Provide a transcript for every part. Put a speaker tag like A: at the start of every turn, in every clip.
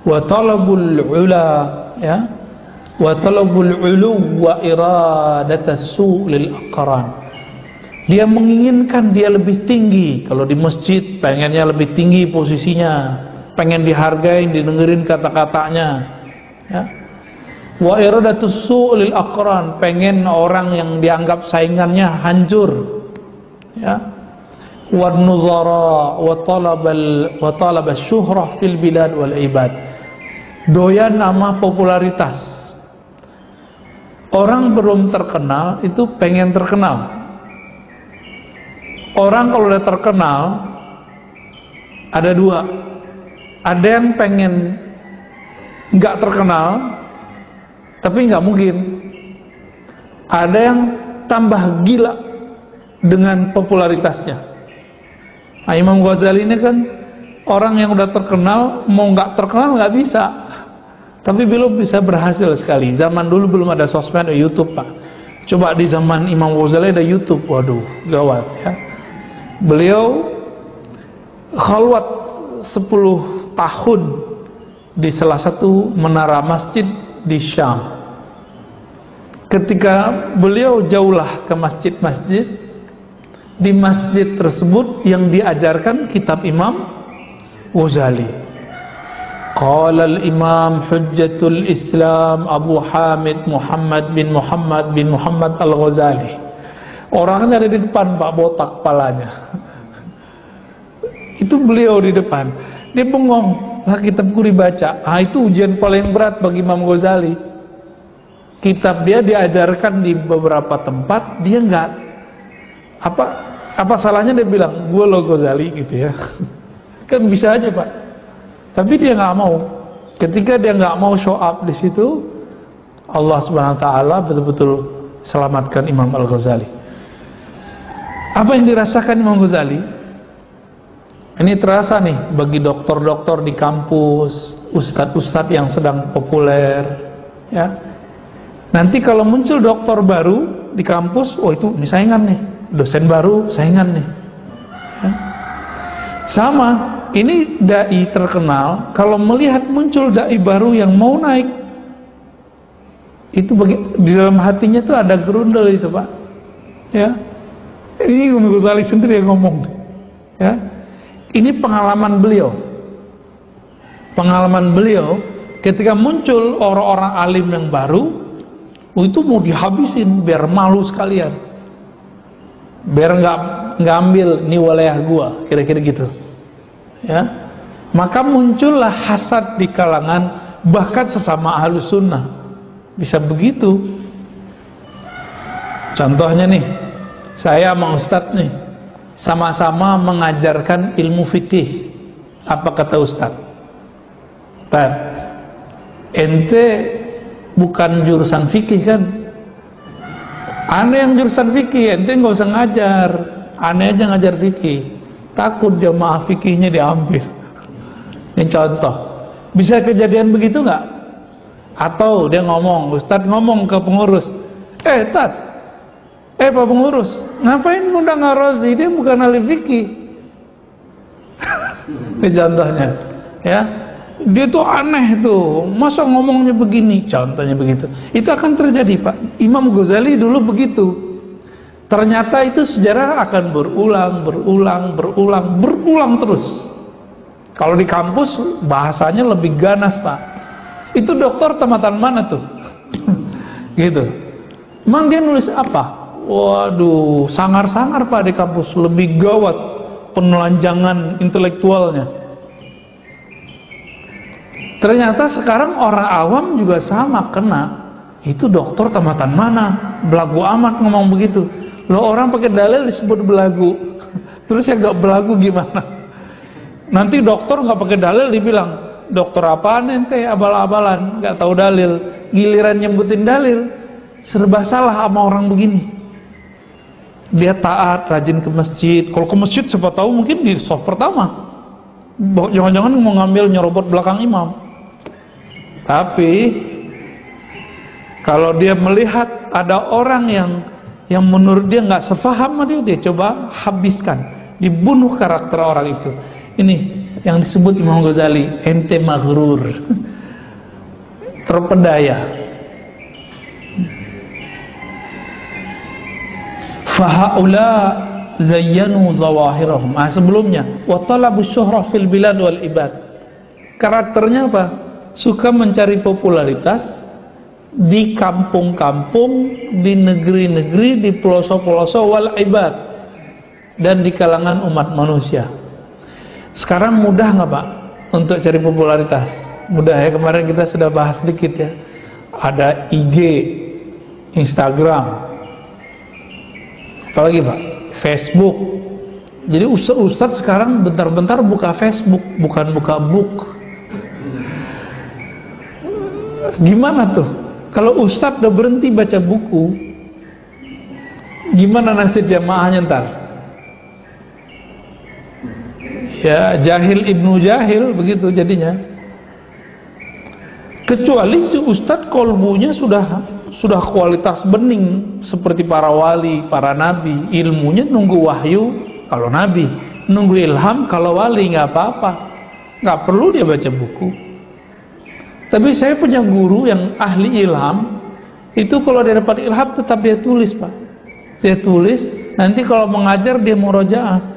A: wa talabul ula, ya, wa talabul ulu wa iradatas su'lil aqran. Dia menginginkan dia lebih tinggi. Kalau di masjid pengennya lebih tinggi posisinya, pengen dihargai, didengerin kata-katanya, ya. Wa iradatus su'lil aqran, pengen orang yang dianggap saingannya hancur, ya. Wa nuzara wa talabal syuhrah fil bilad wal ibad, doyan nama popularitas. Orang belum terkenal itu pengen terkenal. Orang kalau udah terkenal ada dua, ada yang pengen nggak terkenal tapi nggak mungkin, ada yang tambah gila dengan popularitasnya. Nah, Imam Ghazali ini kan orang yang udah terkenal, mau nggak terkenal nggak bisa, tapi belum bisa berhasil sekali. Zaman dulu belum ada sosmed, ada YouTube, Pak. Coba di zaman Imam Ghazali ada YouTube, waduh gawat, ya. Beliau khalwat 10 tahun di salah satu menara masjid di Syam. Ketika beliau jauhlah ke masjid-masjid, di masjid tersebut yang diajarkan kitab Imam Ghazali. Qala al-Imam Hujjatul Islam Abu Hamid Muhammad bin Muhammad Al-Ghazali. Orangnya ada di depan, Pak, botak kepalanya. Itu beliau di depan. Dia bengong, lah kitabku dibaca. Ah, itu ujian paling berat bagi Imam Ghazali. Kitab dia diajarkan di beberapa tempat, dia nggak apa salahnya dia bilang, gue lo Ghazali gitu, ya. Kan bisa aja, Pak. Tapi dia nggak mau. Ketika dia nggak mau show up di situ, Allah Subhanahu Wa Taala betul-betul selamatkan Imam Al-Ghazali. Apa yang dirasakan Imam Ghazali? Ini terasa nih bagi dokter-dokter di kampus, ustadz-ustadz yang sedang populer, ya. Nanti kalau muncul dokter baru di kampus, oh itu ini saingan nih, dosen baru saingan nih, ya. Sama, ini dai terkenal, kalau melihat muncul dai baru yang mau naik, itu di dalam hatinya tuh ada gerundel itu, Pak, ya. Ini Imam Ghazali sendiri yang ngomong, ya. Ini pengalaman beliau. Pengalaman beliau ketika muncul orang-orang alim yang baru, itu mau dihabisin biar malu sekalian, biar nggak ambil ini wilayah gua, kira-kira gitu, ya. Maka muncullah hasad di kalangan bahkan sesama ahlus sunnah, bisa begitu. Contohnya nih, saya sama Ustadz nih, sama-sama mengajarkan ilmu fikih. Apa kata Ustadz? Ustaz, ente bukan jurusan fikih kan? Ane yang jurusan fikih, ente nggak usah ngajar. Ane aja ngajar fikih. Takut jamaah fikihnya diambil. Ini contoh. Bisa kejadian begitu nggak? Atau dia ngomong, Ustadz ngomong ke pengurus, Ustadz, Pak pengurus, ngapain ngundang Ar-Razi? Dia bukan ahli fikih. Ini contohnya, ya. Dia tuh aneh tuh, masa ngomongnya begini, contohnya begitu. Itu akan terjadi, Pak. Imam Ghazali dulu begitu. Ternyata itu sejarah akan berulang terus. Kalau di kampus bahasanya lebih ganas, Pak. Itu dokter tamatan mana tuh? Gitu. Emang dia nulis apa? Waduh, sangar-sangar, Pak, di kampus, lebih gawat penelanjangan intelektualnya. Ternyata sekarang orang awam juga sama kena. Itu dokter tamatan mana? Belagu amat ngomong begitu. Loh, orang pakai dalil disebut belagu. Terus yang gak belagu gimana? Nanti dokter nggak pakai dalil dibilang, dokter apaan ente, abal-abalan, nggak tahu dalil. Giliran nyebutin dalil, serba salah sama orang begini. Dia taat, rajin ke masjid. Kalau ke masjid siapa tahu mungkin di soft pertama. Jangan-jangan mau ngambil nyerobot belakang imam. Tapi kalau dia melihat ada orang yang menurut dia nggak sefaham sama dia coba habiskan, dibunuh karakter orang itu. Ini Yang disebut Imam Ghazali, ente maghrur, terpedaya. Fahaula zayyanu zawahirahum. Sebelumnya, wa talabus syuhrah fil bilad wal ibad. Karakternya apa? Suka mencari popularitas di kampung-kampung, di negeri-negeri, di pelosok-pelosok wal ibad, dan di kalangan umat manusia. Sekarang mudah nggak Pak untuk cari popularitas? Mudah ya, kemarin kita sudah bahas sedikit ya. Ada IG, Instagram, apalagi Pak? Facebook. Jadi ustadz sekarang bentar-bentar buka Facebook, bukan buka book. Gimana tuh? Kalau ustadz udah berhenti baca buku, gimana nasib jamaahnya ntar? Ya, jahil ibnu jahil begitu jadinya. Kecuali si ustadz kolbunya sudah kualitas bening seperti para wali, para nabi. Ilmunya nunggu wahyu kalau nabi, nunggu ilham kalau wali, nggak apa-apa, nggak perlu dia baca buku. Tapi saya punya guru yang ahli ilham, itu kalau dia dapat ilham tetap dia tulis Pak. Dia tulis, nanti kalau mengajar dia murojaah.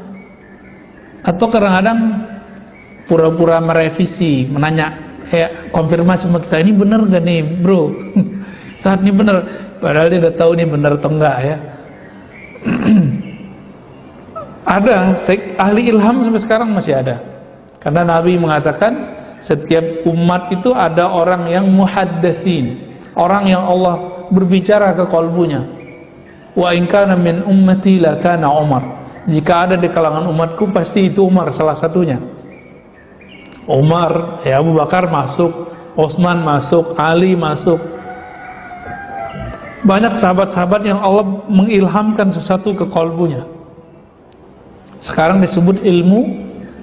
A: Atau kadang-kadang pura-pura merevisi, menanya, konfirmasi sama kita, ini bener gak nih bro? Saat ini bener, padahal dia udah tahu ini bener atau enggak ya. Ada, ahli ilham sampai sekarang masih ada. Karena Nabi mengatakan, setiap umat itu ada orang yang muhaddatsin, orang yang Allah berbicara ke kalbunya. Wa in kana min ummati la kana Umar. Jika ada di kalangan umatku pasti itu Umar salah satunya. Umar, ya Abu Bakar masuk, Utsman masuk, Ali masuk. Banyak sahabat-sahabat yang Allah mengilhamkan sesuatu ke kalbunya. Sekarang disebut ilmu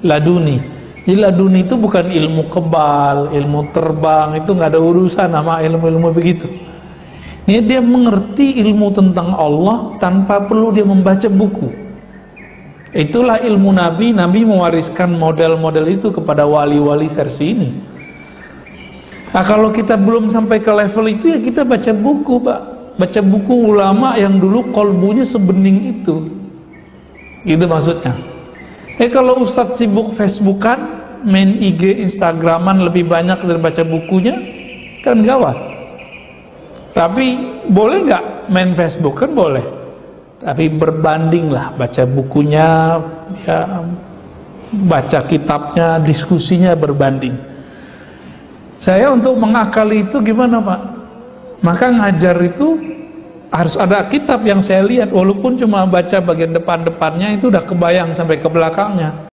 A: laduni. Jadi laduni itu bukan ilmu kebal, ilmu terbang, itu nggak ada urusan sama ilmu-ilmu begitu. Ini dia mengerti ilmu tentang Allah tanpa perlu dia membaca buku. Itulah ilmu Nabi. Nabi mewariskan model-model itu kepada wali-wali versi ini. Nah, kalau kita belum sampai ke level itu, ya kita baca buku Pak. Baca buku ulama yang dulu kolbunya sebening itu. Gitu maksudnya. Kalau Ustadz sibuk Facebookan, main IG, Instagraman lebih banyak dari baca bukunya, kan gawat. Tapi boleh nggak main Facebook? Kan boleh. Tapi berbandinglah, baca bukunya, ya, baca kitabnya, diskusinya berbanding. Saya untuk mengakali itu gimana Pak? Maka ngajar itu harus ada kitab yang saya lihat, walaupun cuma baca bagian depan-depannya itu udah kebayang sampai ke belakangnya.